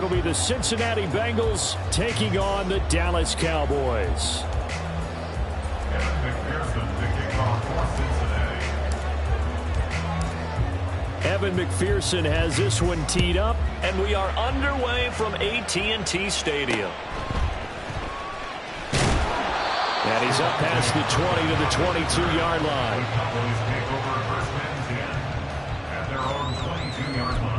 It'll be the Cincinnati Bengals taking on the Dallas Cowboys. Evan McPherson has this one teed up, and we are underway from AT&T Stadium. And he's up past the 20 to the 22-yard line. At their own 22-yard line.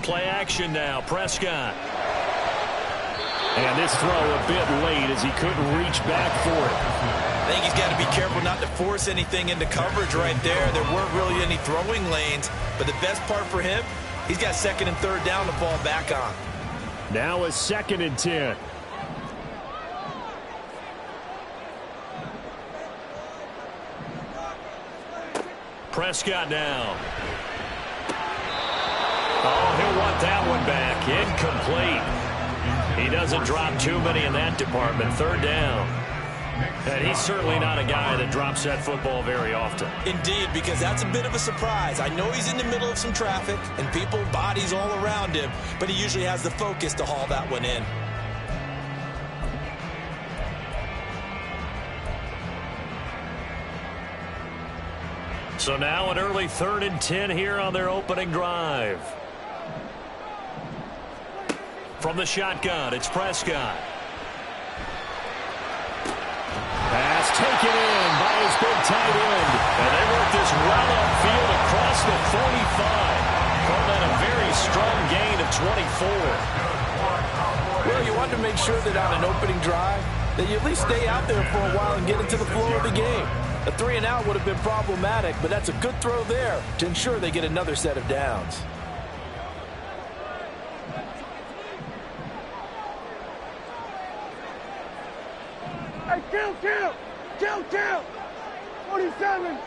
Play action now, Prescott. And this throw a bit late as he couldn't reach back for it. I think he's got to be careful not to force anything into coverage right there. There weren't really any throwing lanes, but the best part for him, he's got second and third down to fall back on. Now a 2nd and 10. Prescott now. Oh, he'll want that one back. Incomplete. He doesn't drop too many in that department. 3rd down. And he's certainly not a guy that drops that football very often. Indeed, because that's a bit of a surprise. I know he's in the middle of some traffic and people, bodies all around him, but he usually has the focus to haul that one in. So now an early 3rd and 10 here on their opening drive. From the shotgun, it's Prescott. Pass taken in by his big tight end. And they work this well upfield across the 45. Call that a very strong gain of 24. Well, you want to make sure that on an opening drive that you at least stay out there for a while and get into the flow of the game. A 3-and-out would have been problematic, but that's a good throw there to ensure they get another set of downs. Hey, kill! 47!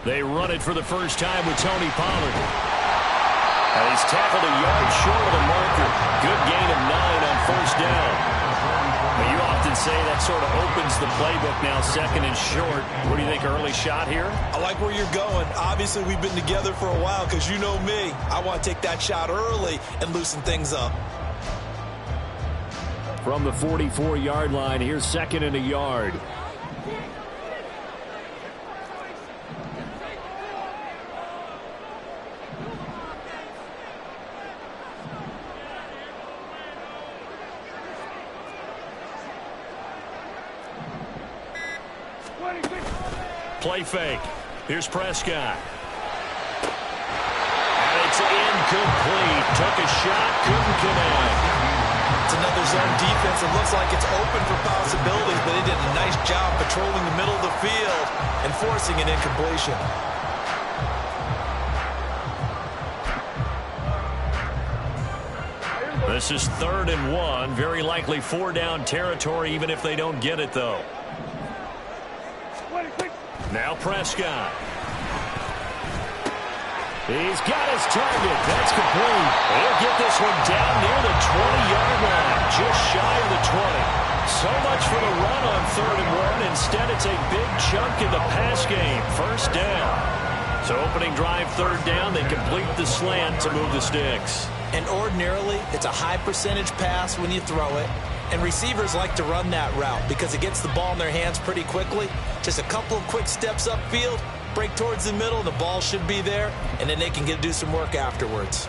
They run it for the first time with Tony Pollard. And he's tackled a yard short of the marker. Good gain of 9 on 1st down. But you often say that sort of opens the playbook now, 2nd and short. What do you think, early shot here? I like where you're going. Obviously, we've been together for a while because you know me. I want to take that shot early and loosen things up. From the 44-yard line, here's 2nd and a yard. Play fake. Here's Prescott. And it's incomplete. Took a shot, couldn't connect. It's another zone defense. It looks like it's open for possibilities, but they did a nice job patrolling the middle of the field and forcing an incompletion. This is 3rd and 1. Very likely 4-down territory, even if they don't get it, though. Now Prescott. He's got his target. That's complete. He'll get this one down near the 20-yard line, just shy of the 20. So much for the run on 3rd and 1. Instead, it's a big chunk in the pass game. 1st down. So opening drive, 3rd down. They complete the slant to move the sticks. And ordinarily, it's a high percentage pass when you throw it. And receivers like to run that route because it gets the ball in their hands pretty quickly. Just a couple of quick steps upfield, break towards the middle, the ball should be there, and then they can do some work afterwards.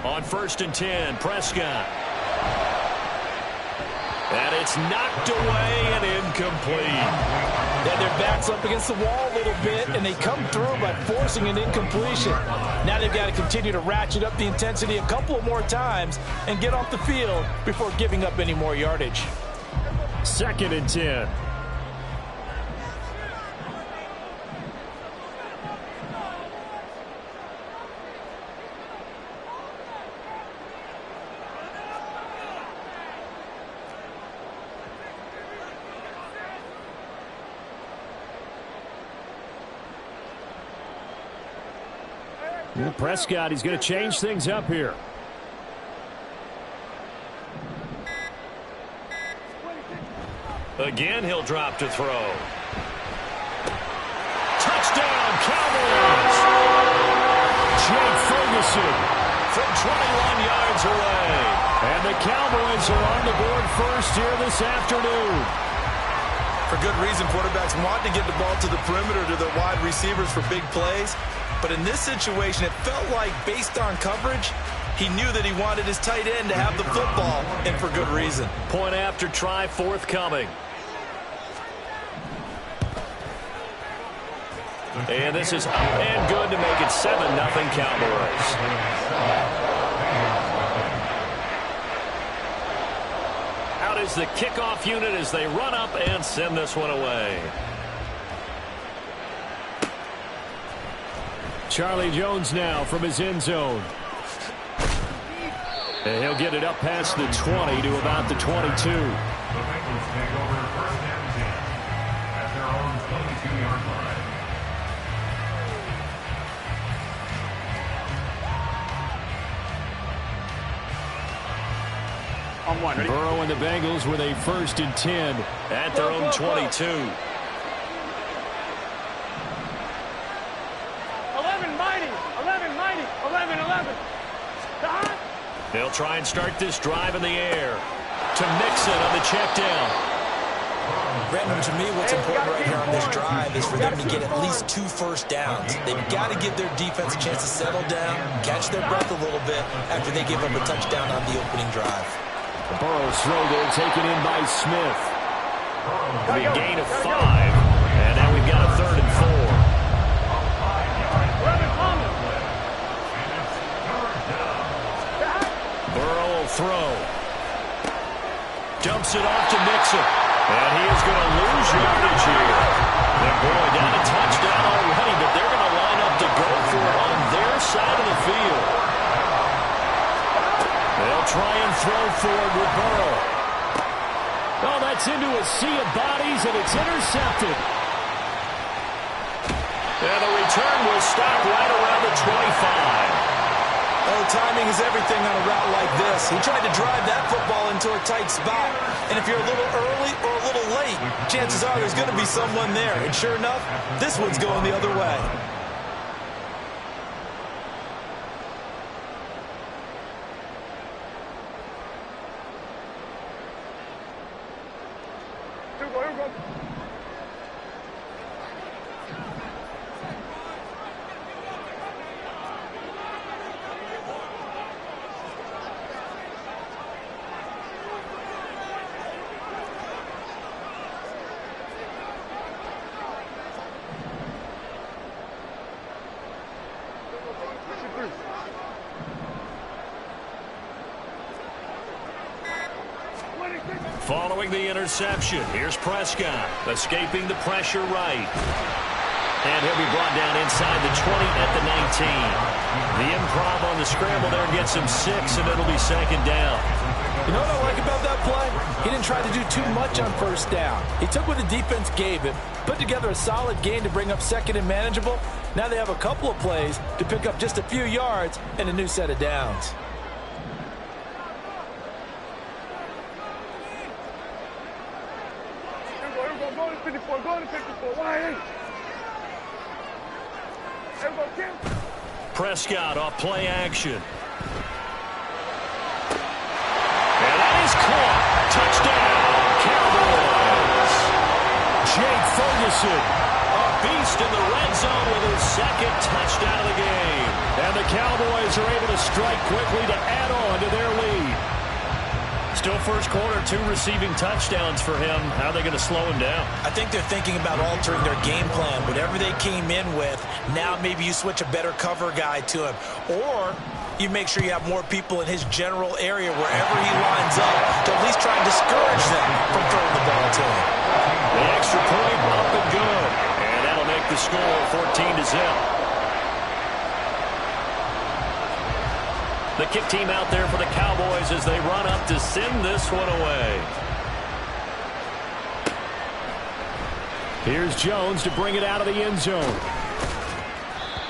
On 1st and 10, Prescott. And it's knocked away and incomplete. Yeah, their back's up against the wall a little bit, and they come through by forcing an incompletion. Now they've got to continue to ratchet up the intensity a couple more times and get off the field before giving up any more yardage. 2nd and 10. And Prescott, he's going to change things up here. Again, he'll drop to throw. Touchdown, Cowboys! Jake Ferguson from 21 yards away. And the Cowboys are on the board first here this afternoon. For good reason, quarterbacks want to get the ball to the perimeter to their wide receivers for big plays. But in this situation, it felt like, based on coverage, he knew that he wanted his tight end to have the football, and for good reason. Point after try forthcoming. And this is up and good to make it 7-0 Cowboys. Out is the kickoff unit as they run up and send this one away. Charlie Jones now from his end zone. And he'll get it up past the 20 to about the 22. The Bengals take over first and 10 at their own 22-yard line. Burrow and the Bengals with a 1st and 10 at their own 22. 11 mighty, 11. They'll try and start this drive in the air. To Mixon on the check down. Brandon, to me, what's important right here on this drive is for them to get at least 2 first downs. They've got to give their defense a chance to settle down, catch their breath a little bit after they give up a touchdown on the opening drive. Burrow's throw there taken in by Smith. It'll be a gain of 5. And now we've got a 3rd and 4. Burrow will throw. Dumps it off to Mixon. And he is going to lose yardage here. And boy, down a touchdown already, but they're going to line up to go for it on their side of the field. They'll try and throw forward with Burrow. Oh, that's into a sea of bodies, and it's intercepted. And the return will stop right around the 25. Oh, timing is everything on a route like this. He tried to drive that football into a tight spot. And if you're a little early or a little late, chances are there's going to be someone there. And sure enough, this one's going the other way. Following the interception, here's Prescott, escaping the pressure right. And he'll be brought down inside the 20 at the 19. The improv on the scramble there gets him 6, and it'll be 2nd down. You know what I like about that play? He didn't try to do too much on 1st down. He took what the defense gave him, put together a solid gain to bring up 2nd and manageable. Now they have a couple of plays to pick up just a few yards and a new set of downs. Prescott off play action. And that is caught. Touchdown, Cowboys. Jake Ferguson, A beast in the red zone with his 2nd touchdown of the game. and the Cowboys are able to strike quickly to add on to their lead. Still first quarter, 2 receiving touchdowns for him. How are they going to slow him down? I think they're thinking about altering their game plan. Whatever they came in with, now maybe you switch a better cover guy to him. Or you make sure you have more people in his general area wherever he lines up to at least try and discourage them from throwing the ball to him. The extra point up and good. And that'll make the score 14-0. The kick team out there for the Cowboys as they run up to send this one away. Here's Jones to bring it out of the end zone.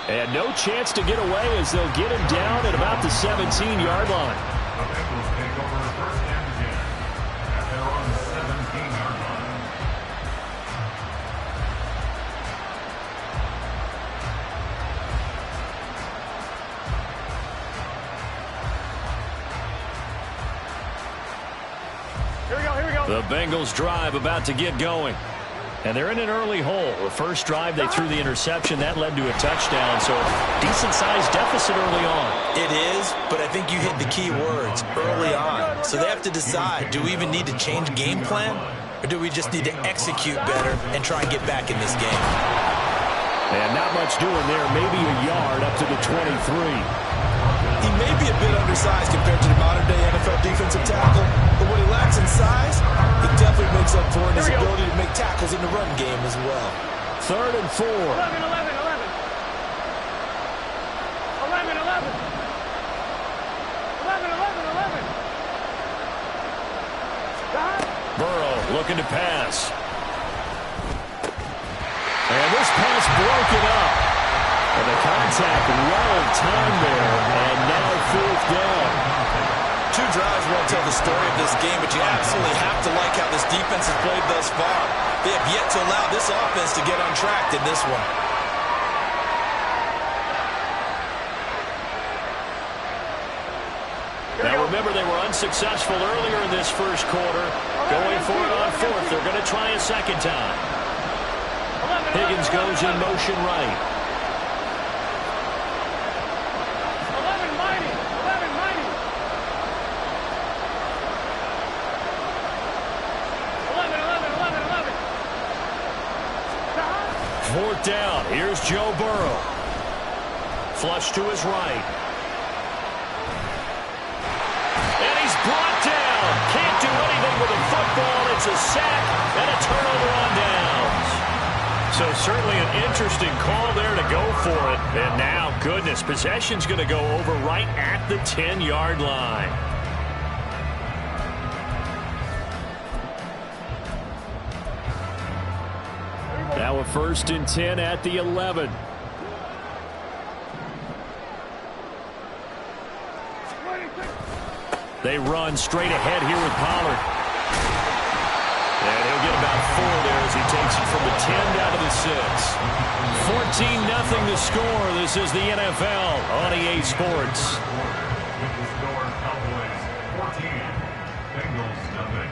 And no chance to get away as they'll get him down at about the 17-yard line. The Bengals take over first down again at their own 17-yard line. Here we go. The Bengals drive about to get going. And they're in an early hole. The first drive, they threw the interception. That led to a touchdown, so decent-sized deficit early on. It is, but I think you hit the key words, early on. So they have to decide, do we even need to change game plan, or do we just need to execute better and try and get back in this game? And not much doing there. Maybe a yard up to the 23. He may be a bit undersized compared to the modern-day NFL defensive tackle, but what he lacks in size, he definitely makes up for in his ability to make tackles in the run game as well. 3rd and 4. 11. Burrow looking to pass. And this pass broken up. And the contact well timed there, and now 4th down. 2 drives won't tell the story of this game, but you absolutely have to like how this defense has played thus far. They have yet to allow this offense to get untracked in this one. Now remember, they were unsuccessful earlier in this first quarter. Going for it on 4th. They're going to try a second time. Higgins goes in motion right. 4th down. Here's Joe Burrow. Flush to his right. And he's brought down. Can't do anything with a football. It's a sack and a turnover on downs. So certainly an interesting call there to go for it. And now, goodness, possession's going to go over right at the 10-yard line. Now a 1st and 10 at the 11. They run straight ahead here with Pollard. And he'll get about 4 there as he takes it from the 10 down to the 6. 14-0 the score. This is the NFL on EA Sports. With the score, Cowboys 14, Bengals nothing.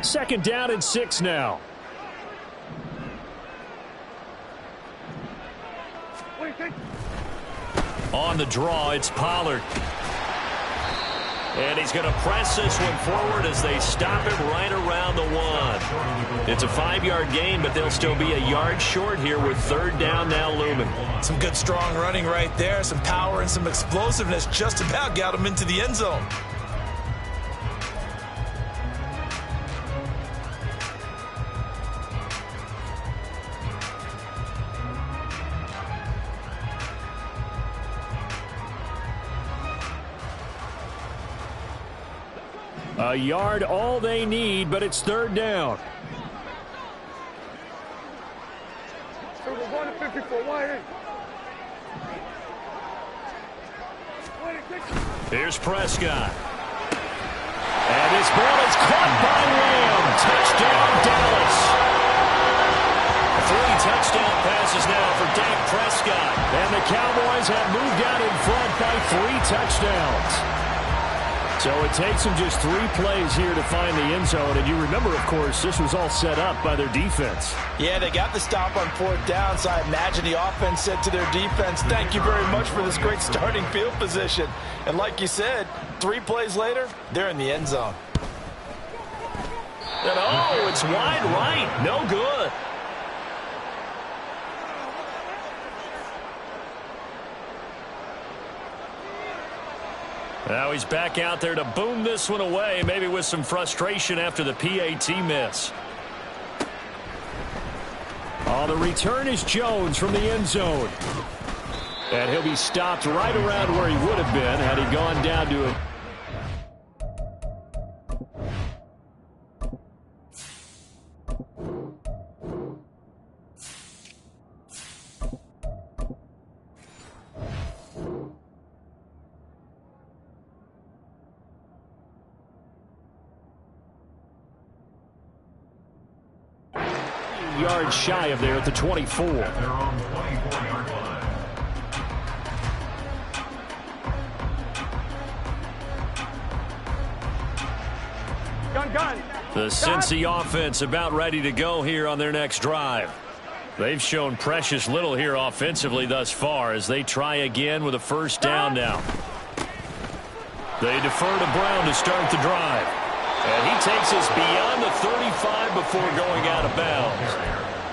Second down and 6 now. On the draw, it's Pollard. And he's going to press this one forward as they stop him right around the 1. It's a 5-yard gain, but they'll still be a yard short here with 3rd down now looming. Some good strong running right there, some power and some explosiveness just about got him into the end zone. A yard all they need, but it's 3rd down. Here's Prescott. And this ball is caught by Lamb. Touchdown, Dallas. 3 touchdown passes now for Dak Prescott. And the Cowboys have moved out in front by 3 touchdowns. So it takes them just 3 plays here to find the end zone. And you remember, of course, this was all set up by their defense. Yeah, they got the stop on 4th down, so I imagine the offense said to their defense, thank you very much for this great starting field position. And like you said, 3 plays later, they're in the end zone. And oh, it's wide right. No good. Now he's back out there to boom this one away, maybe with some frustration after the PAT miss. The return is Jones from the end zone. And he'll be stopped right around where he would have been had he gone down to a... yards shy of there at the 24. At their own 24-yard line. Gun. The Cincy offense about ready to go here on their next drive. They've shown precious little here offensively thus far as they try again with a first down now. They defer to Brown to start the drive. And he takes us beyond the 35 before going out of bounds.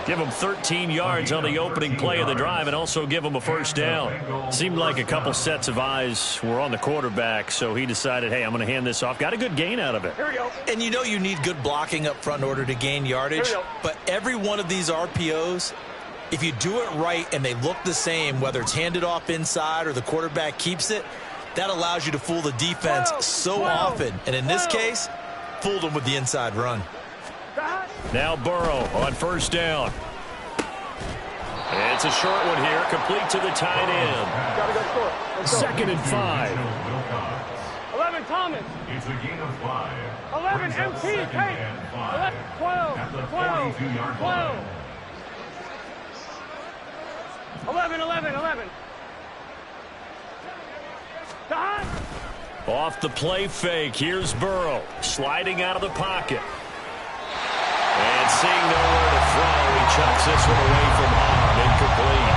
Give him 13 yards on the opening play of the drive and also give him a first down. Seemed like a couple sets of eyes were on the quarterback, so he decided, hey, I'm going to hand this off. Got a good gain out of it. Here we go. And you know you need good blocking up front in order to gain yardage. But every one of these RPOs, if you do it right and they look the same, whether it's handed off inside or the quarterback keeps it, that allows you to fool the defense so often. And in this case, fooled them with the inside run. Now Burrow on first down. It's a short one here, complete to the tight end. Gotta go score. Let's go. 2nd and 5. 11 Thomas. It's a gain of 5. 11 MT. Hey. 11, 12. 12. 12. 11. Dot. Off the play fake, here's Burrow, sliding out of the pocket. And seeing nowhere to throw, he chucks this one away from harm, incomplete.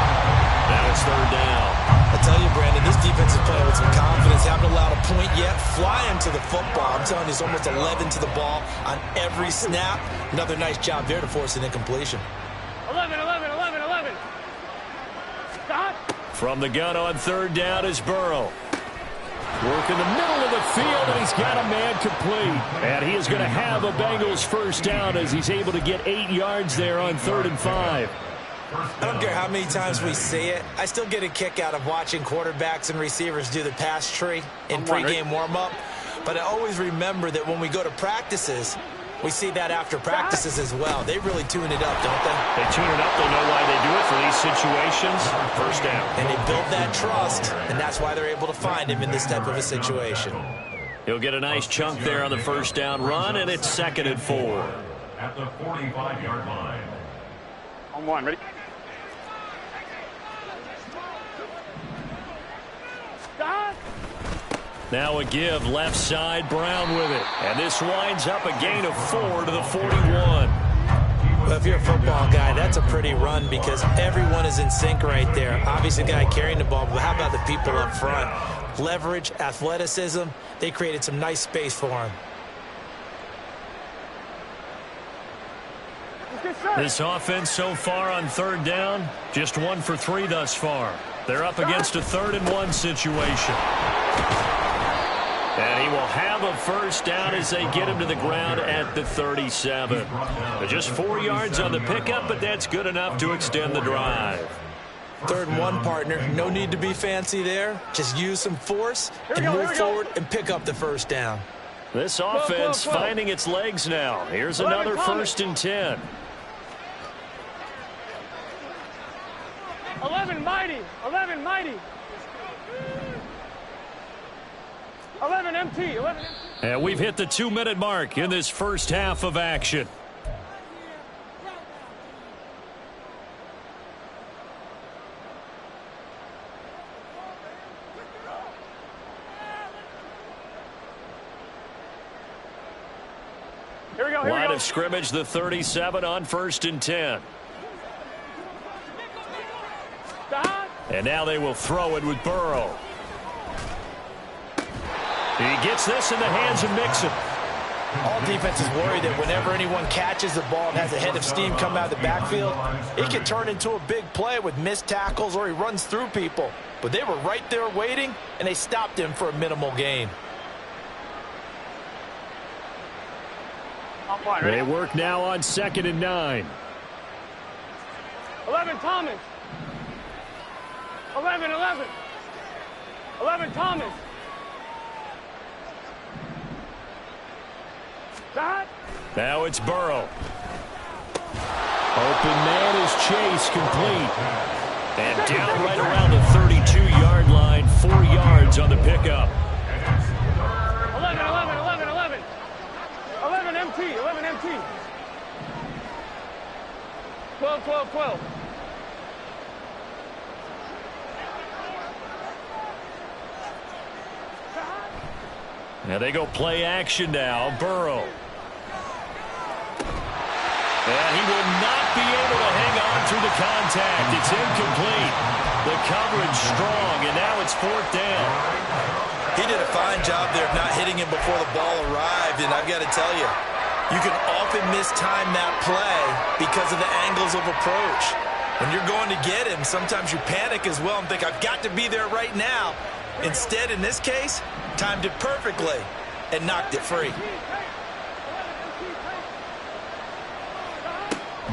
Now it's 3rd down. I tell you, Brandon, this defense is playing with some confidence. Haven't allowed a point yet. Flying to the football. I'm telling you, it's almost 11 to the ball on every snap. Another nice job there to force an incompletion. 11. Dot. From the gun on 3rd down is Burrow. Work in the middle of the field, and he's got a man complete. And he is going to have a Bengals first down as he's able to get 8 yards there on 3rd and 5. I don't care how many times we say it. I still get a kick out of watching quarterbacks and receivers do the pass tree in pregame warm-up. But I always remember that when we go to practices, we see that after practices as well. They really tune it up, don't they? They tune it up. They know why they do it for these situations. First down. And they build that trust, and that's why they're able to find him in this type of a situation. He'll get a nice chunk there on the first down run, and it's 2nd and 4. At the 45-yard line. On one. Ready? Dot. Now a give, left side, Brown with it. And this winds up a gain of 4 to the 41. Well, if you're a football guy, that's a pretty run because everyone is in sync right there. Obviously, the guy carrying the ball, but how about the people up front? Leverage, athleticism, they created some nice space for him. This offense so far on 3rd down, just 1 for 3 thus far. They're up against a 3rd and 1 situation. And he will have a first down as they get him to the ground at the 37. Just 4 yards on the pickup, but that's good enough to extend the drive. 3rd and 1, partner. No need to be fancy there. Just use some force and move forward and pick up the first down. This offense finding its legs now. Here's another 1st and 10. 11 mighty. 11 MT. And we've hit the 2-minute mark in this first half of action. Here we go. Line of scrimmage, the 37 on 1st and 10. Dot. And now they will throw it with Burrow. He gets this in the hands of Mixon. All defense is worried that whenever anyone catches the ball and has a head of steam come out of the backfield, it can turn into a big play with missed tackles or he runs through people. But they were right there waiting, and they stopped him for a minimal gain. They work now on 2nd and 9. 11 Thomas. 11. 11 Thomas. Dot. Now it's Burrow. Open man is Chase, complete. And down right around the 32-yard line, 4 yards on the pickup. 11 MT. 11 MT. 12. Now they go play action now. Burrow. And he will not be able to hang on through the contact. It's incomplete. The coverage strong, and now it's 4th down. He did a fine job there of not hitting him before the ball arrived, and I've got to tell you, you can often mistime that play because of the angles of approach. When you're going to get him, sometimes you panic as well and think, I've got to be there right now. Instead, in this case, timed it perfectly and knocked it free.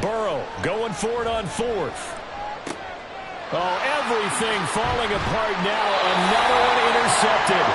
Burrow going for it on 4th. Oh, everything falling apart now. Another one intercepted.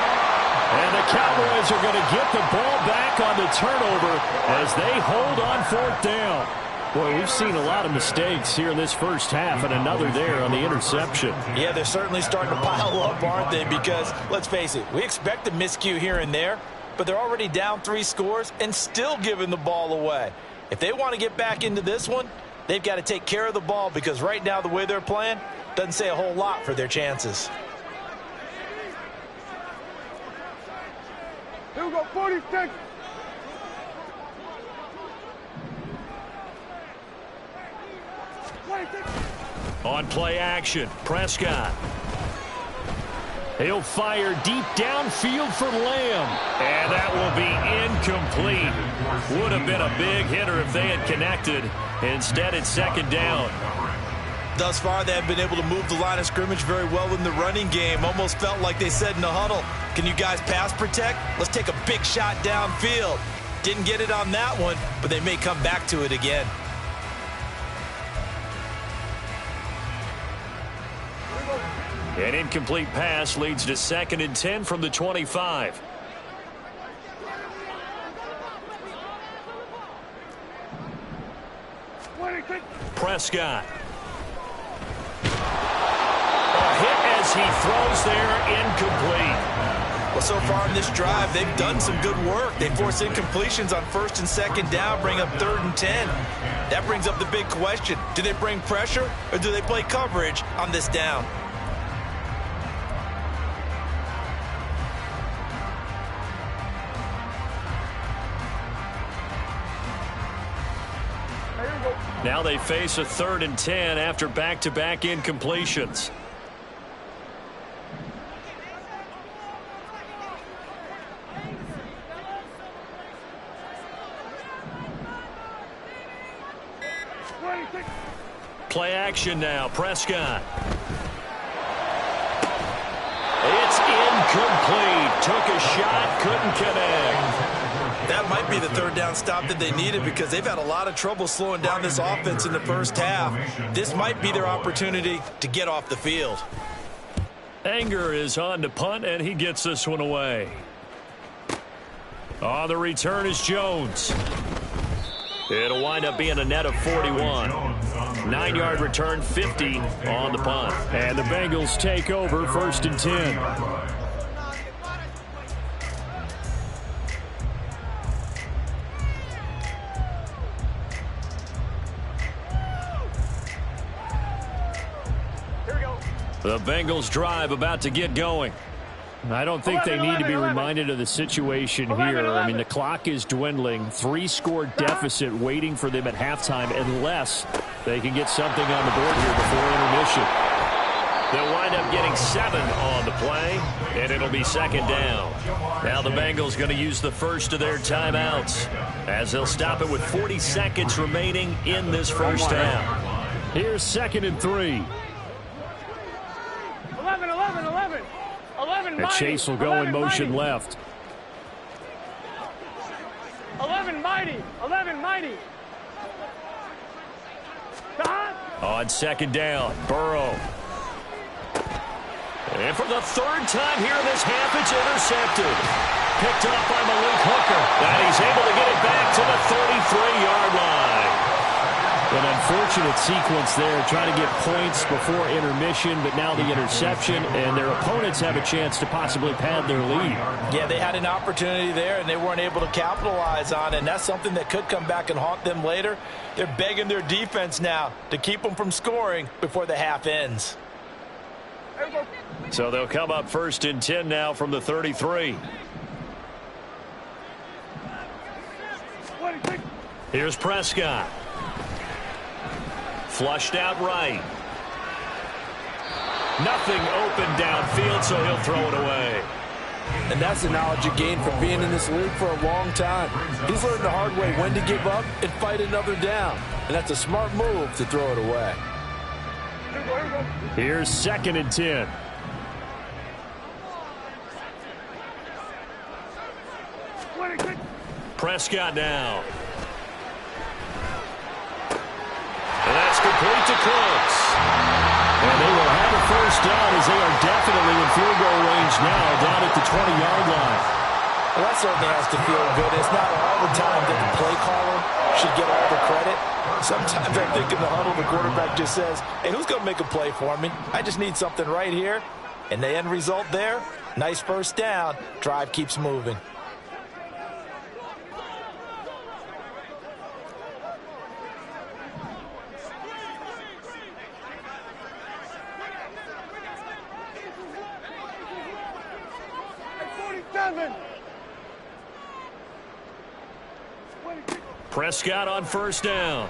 And the Cowboys are going to get the ball back on the turnover as they hold on 4th down. Boy, we've seen a lot of mistakes here in this first half, and another there on the interception. Yeah, they're certainly starting to pile up, aren't they? Because, let's face it, we expect a miscue here and there, but they're already down 3 scores and still giving the ball away. If they want to get back into this one, they've got to take care of the ball because right now the way they're playing doesn't say a whole lot for their chances. Here we go, 46. On play action, Prescott. He'll fire deep downfield for Lamb. And that will be incomplete. Would have been a big hitter if they had connected. Instead, it's 2nd down. Thus far, they have been able to move the line of scrimmage very well in the running game. Almost felt like they said in the huddle, can you guys pass protect? Let's take a big shot downfield. Didn't get it on that one, but they may come back to it again. An incomplete pass leads to 2nd and 10 from the 25. Prescott. A hit as he throws there, incomplete. Well, so far in this drive, they've done some good work. They force incompletions on 1st and 2nd down, bring up 3rd and 10. That brings up the big question. Do they bring pressure or do they play coverage on this down? Now they face a 3rd and 10 after back-to-back incompletions. Play action now, Prescott. It's incomplete. Took a shot, couldn't connect. That might be the 3rd down stop that they needed because they've had a lot of trouble slowing down this offense in the first half. This might be their opportunity to get off the field. Anger is on to punt, and he gets this one away. On the return is Jones. It'll wind up being a net of 41. 9-yard return, 50 on the punt. And the Bengals take over 1st and 10. The Bengals drive about to get going. I don't think they need to be reminded of the situation here. I mean, the clock is dwindling. 3-score deficit waiting for them at halftime unless they can get something on the board here before intermission. They'll wind up getting 7 on the play, and it'll be 2nd down. Now the Bengals going to use the first of their timeouts as they'll stop it with 40 seconds remaining in this first half. Here's 2nd and 3. 11 And Chase will go in motion left. 11 mighty. Dot. On second down, Burrow. And for the third time here in this half, it's intercepted. Picked up by Malik Hooker. And he's able to get it back to the 33-yard line. An unfortunate sequence there, trying to get points before intermission, but now the interception, and their opponents have a chance to possibly pad their lead. Yeah, they had an opportunity there, and they weren't able to capitalize on it, and that's something that could come back and haunt them later. They're begging their defense now to keep them from scoring before the half ends. So they'll come up 1st and 10 now from the 33. Here's Prescott. Flushed out right. Nothing open downfield, so he'll throw it away. And that's the knowledge you gain from being in this league for a long time. He's learned the hard way when to give up and fight another down. And that's a smart move to throw it away. Here's 2nd and 10. Prescott now. And that's complete to Cooks. And they will have a first down as they are definitely in field goal range now down at the 20-yard line. Well, that certainly has to feel good. It's not all the time that the play caller should get all the credit. Sometimes I think in the huddle, the quarterback just says, hey, who's going to make a play for me? I just need something right here. And the end result there, nice first down. Drive keeps moving. Prescott on first down.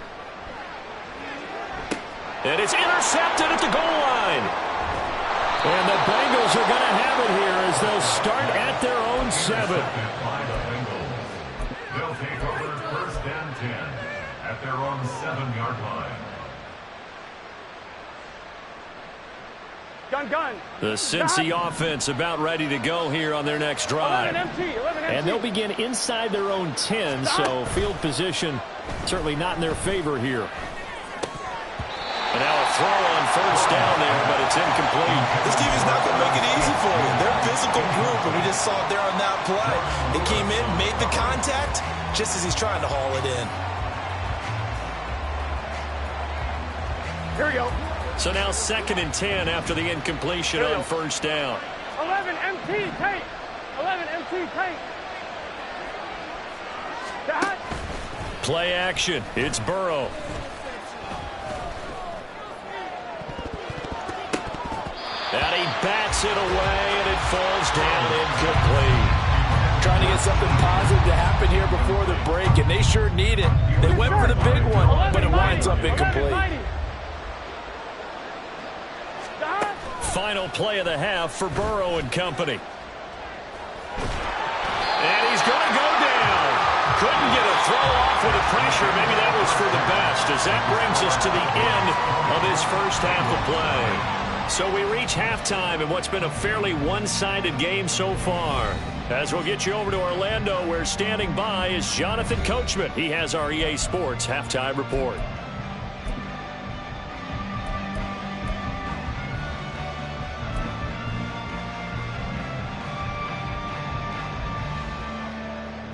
And it's intercepted at the goal line. And the Bengals are going to have it here as they'll start at their own 7. They'll take over 1st and 10 at their own 7-yard line. Gun. The Cincy offense about ready to go here on their next drive. 11 MT. And they'll begin inside their own 10, so field position certainly not in their favor here. And now a throw on first down there, but it's incomplete. This team is not going to make it easy for you. They're a physical group, and we just saw it there on that play. They came in, made the contact, just as he's trying to haul it in. Here we go. So now 2nd and 10 after the incompletion on first down. 11 MT, take. 11 MT, take. Play action. It's Burrow. And he bats it away, and it falls down incomplete. Trying to get something positive to happen here before the break, and they sure need it. They went for the big one, but it winds up incomplete. Final play of the half for Burrow and company. And he's going to go down. Couldn't get a throw off with the pressure. Maybe that was for the best, as that brings us to the end of this first half of play. So we reach halftime in what's been a fairly one-sided game so far. As we'll get you over to Orlando, where standing by is Jonathan Coachman. He has our EA Sports halftime report.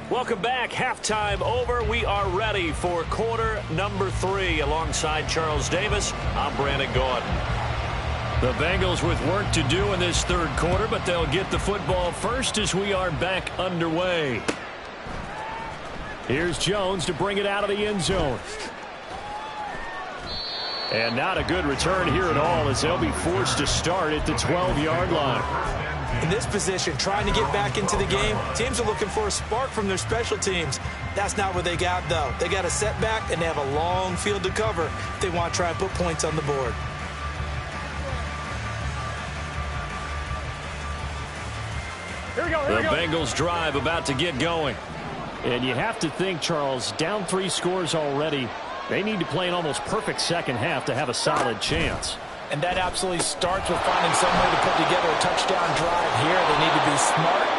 Welcome back. Halftime over. We are ready for quarter number 3. Alongside Charles Davis, I'm Brandon Gordon. The Bengals with work to do in this third quarter, but they'll get the football first as we are back underway. Here's Jones to bring it out of the end zone. And not a good return here at all, as they'll be forced to start at the 12-yard line. In this position, trying to get back into the game, teams are looking for a spark from their special teams. That's not what they got, though. They got a setback, and they have a long field to cover if they want to try and put points on the board. The Bengals drive about to get going. And you have to think, Charles, down 3 scores already. They need to play an almost perfect second half to have a solid chance. And that absolutely starts with finding some way to put together a touchdown drive here. They need to be smart,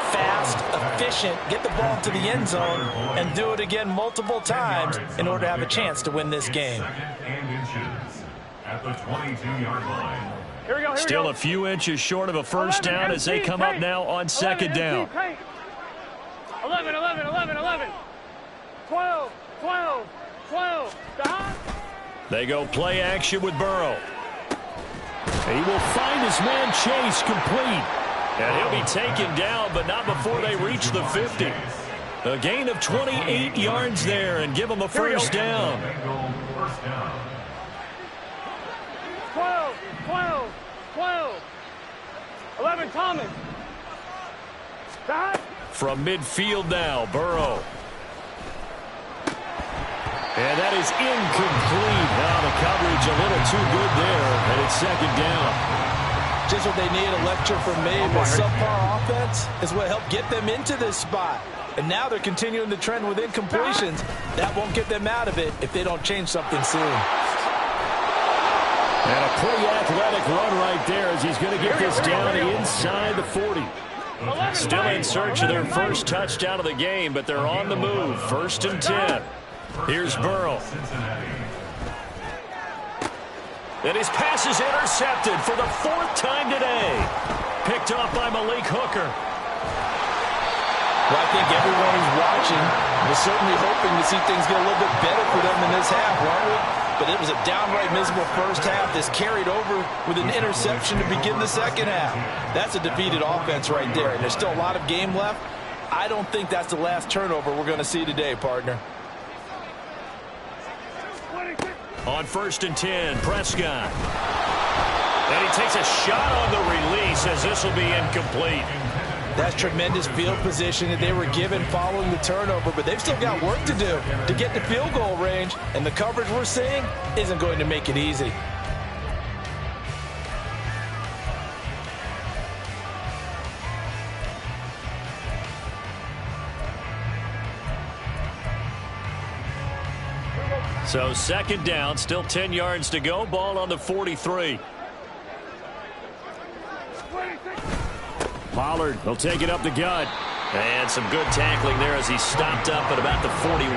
fast, efficient, get the ball to the end zone, and do it again multiple times in order to have a chance to win this game. at the 22-yard line. Here we go. Still a few inches short of a first down as they come up now on second down. 11, 11, 11, 11. 12, 12, 12. They go play action with Burrow. He will find his man Chase complete. And he'll be taken down, but not before they reach the 50. A gain of 28 yards there and give him a first down. 12, 12, 12. 11, Thomas. From midfield now, Burrow. And that is incomplete. Now the coverage a little too good there, and it's second down. Just what they need, a lecture from me, but subpar offense is what helped get them into this spot. And now they're continuing the trend with incompletions. That won't get them out of it if they don't change something soon. And a pretty athletic run right there as he's going to get this down inside the 40. Still in search of their first touchdown of the game, but they're on the move. 1st and 10. Here's Burrow. And his pass is intercepted for the 4th time today. Picked off by Malik Hooker. Well, I think everyone who's watching was certainly hoping to see things get a little bit better for them in this half, weren't we? But it was a downright miserable first half. This carried over with an interception to begin the second half. That's a defeated offense right there, and there's still a lot of game left. I don't think that's the last turnover we're going to see today, partner. On 1st and 10, Prescott. And he takes a shot on the release as this will be incomplete. That's tremendous field position that they were given following the turnover, but they've still got work to do to get to field goal range, and the coverage we're seeing isn't going to make it easy. So 2nd down, still 10 yards to go. Ball on the 43. Pollard will take it up the gut. And some good tackling there as he stopped up at about the 41.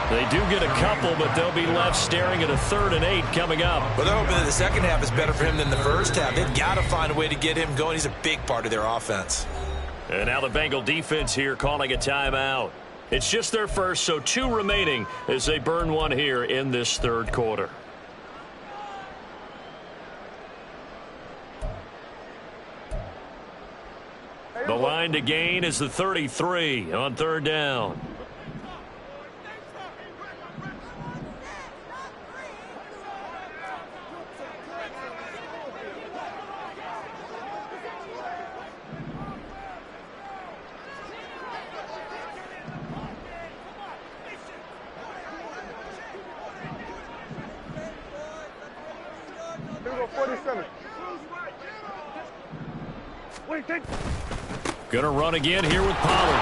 They do get a couple, but they'll be left staring at a 3rd and 8 coming up. Well, they're hoping that the second half is better for him than the first half. They've got to find a way to get him going. He's a big part of their offense. And now the Bengal defense here calling a timeout. It's just their first, so 2 remaining as they burn one here in this 3rd quarter. The line to gain is the 33 on 3rd down. Going to run again here with Pollard.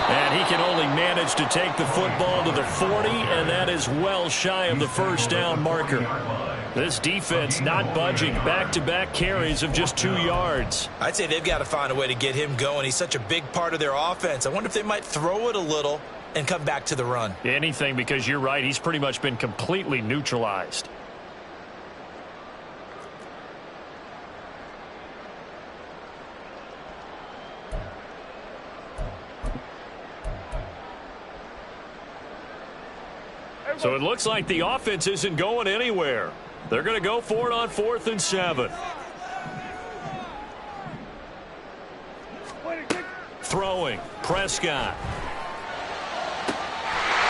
And he can only manage to take the football to the 40, and that is well shy of the first down marker. This defense not budging. Back-to-back carries of just 2 yards. I'd say they've got to find a way to get him going. He's such a big part of their offense. I wonder if they might throw it a little and come back to the run. Anything, because you're right. He's pretty much been completely neutralized. So it looks like the offense isn't going anywhere. They're going to go for it on 4th and 7. Throwing, Prescott.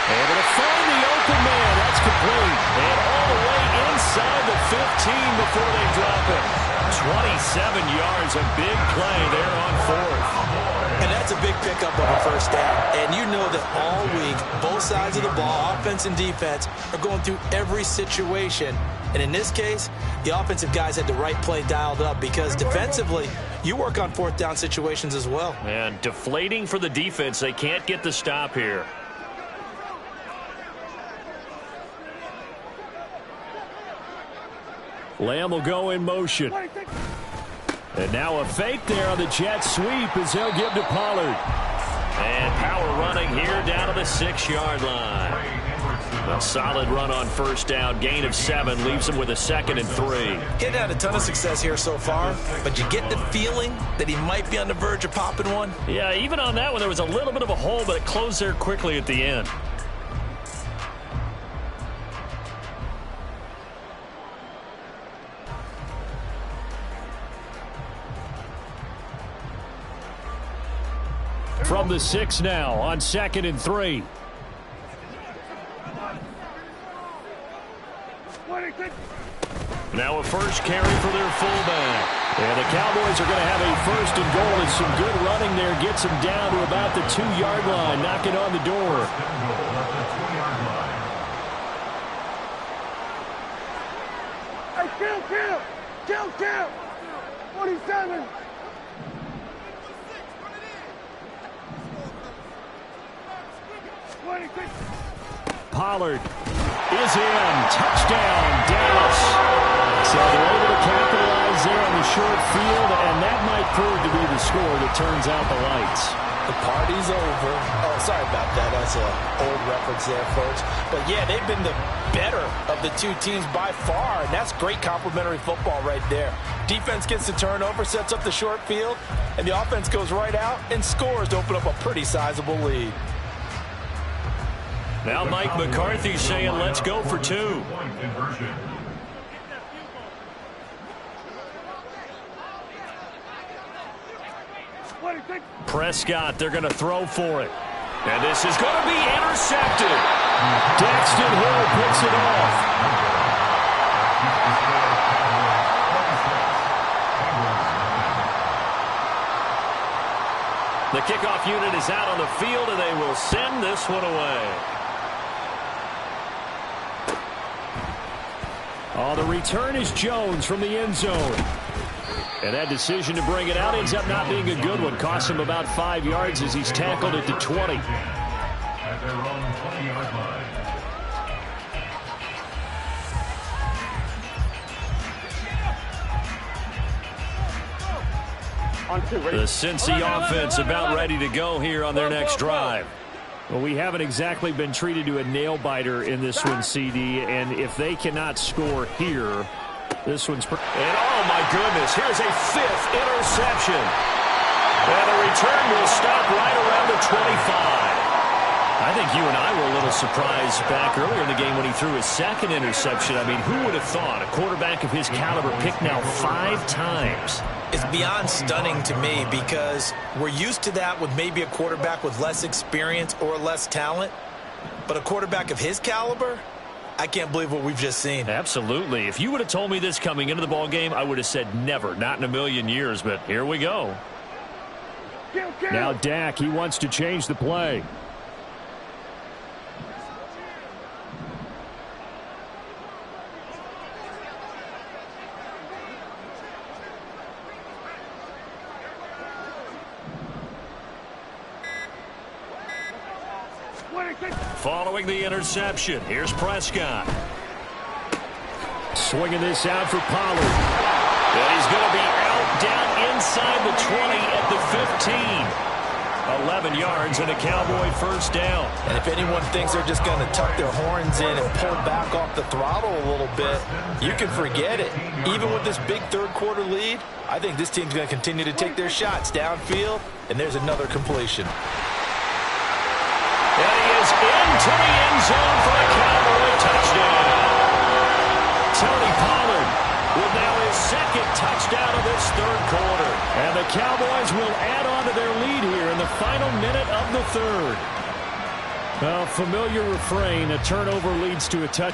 Able to find the open man. That's complete. And all the way inside the 15 before they drop it. 27 yards, a big play there on 4th. And that's a big pickup of a first down. And you know that all week, both sides of the ball, offense and defense, are going through every situation. And in this case, the offensive guys had the right play dialed up because defensively, you work on 4th down situations as well. And deflating for the defense. They can't get the stop here. Lamb will go in motion. And now a fake there on the jet sweep as they'll give to Pollard. And power running here down to the 6-yard line. A solid run on first down. Gain of 7 leaves him with a 2nd and 3. Getting had a ton of success here so far, but you get the feeling that he might be on the verge of popping one. Yeah, even on that one, there was a little bit of a hole, but it closed there quickly at the end. From the 6 now on 2nd and 3. Now a first carry for their fullback. And the Cowboys are going to have a 1st and goal, and some good running there gets them down to about the 2-yard line, knocking on the door. Hey, kill! 47. Pollard is in. Touchdown, Dallas. So they're able to capitalize there on the short field, and that might prove to be the score that turns out the lights. The party's over. Oh, sorry about that. That's an old reference there, folks. But, yeah, they've been the better of the two teams by far, and that's great complimentary football right there. Defense gets the turnover, sets up the short field, and the offense goes right out and scores to open up a pretty sizable lead. Now Mike McCarthy saying, let's go for 2. Prescott, they're going to throw for it. And this is going to be intercepted. Daxton Hill picks it off. The kickoff unit is out on the field, and they will send this one away. Oh, the return is Jones from the end zone. And that decision to bring it out ends up not being a good one. Costs him about 5 yards as he's tackled at the 20. At their own 20-yard line. The Cincy offense about ready to go here on their next drive. Well, we haven't exactly been treated to a nail-biter in this one, CD, and if they cannot score here, this one's... And oh, my goodness, here's a 5th interception. And the return will stop right around the 25. I think you and I were a little surprised back earlier in the game when he threw his 2nd interception. I mean, who would have thought a quarterback of his caliber picked now 5 times? It's beyond stunning to me because we're used to that with maybe a quarterback with less experience or less talent. But a quarterback of his caliber, I can't believe what we've just seen. Absolutely. If you would have told me this coming into the ball game, I would have said never, not in a million years. But here we go. Now Dak, he wants to change the play. Following the interception, here's Prescott. Swinging this out for Pollard. And he's going to be out down inside the 20 at the 15. 11 yards and a Cowboy first down. And if anyone thinks they're just going to tuck their horns in and pull back off the throttle a little bit, you can forget it. Even with this big third-quarter lead, I think this team's going to continue to take their shots downfield, and there's another completion. And he is into the end zone for a Cowboy touchdown. Tony Pollard with now his 2nd touchdown of this 3rd quarter. And the Cowboys will add on to their lead here in the final minute of the 3rd. Well, familiar refrain, a turnover leads to a touchdown.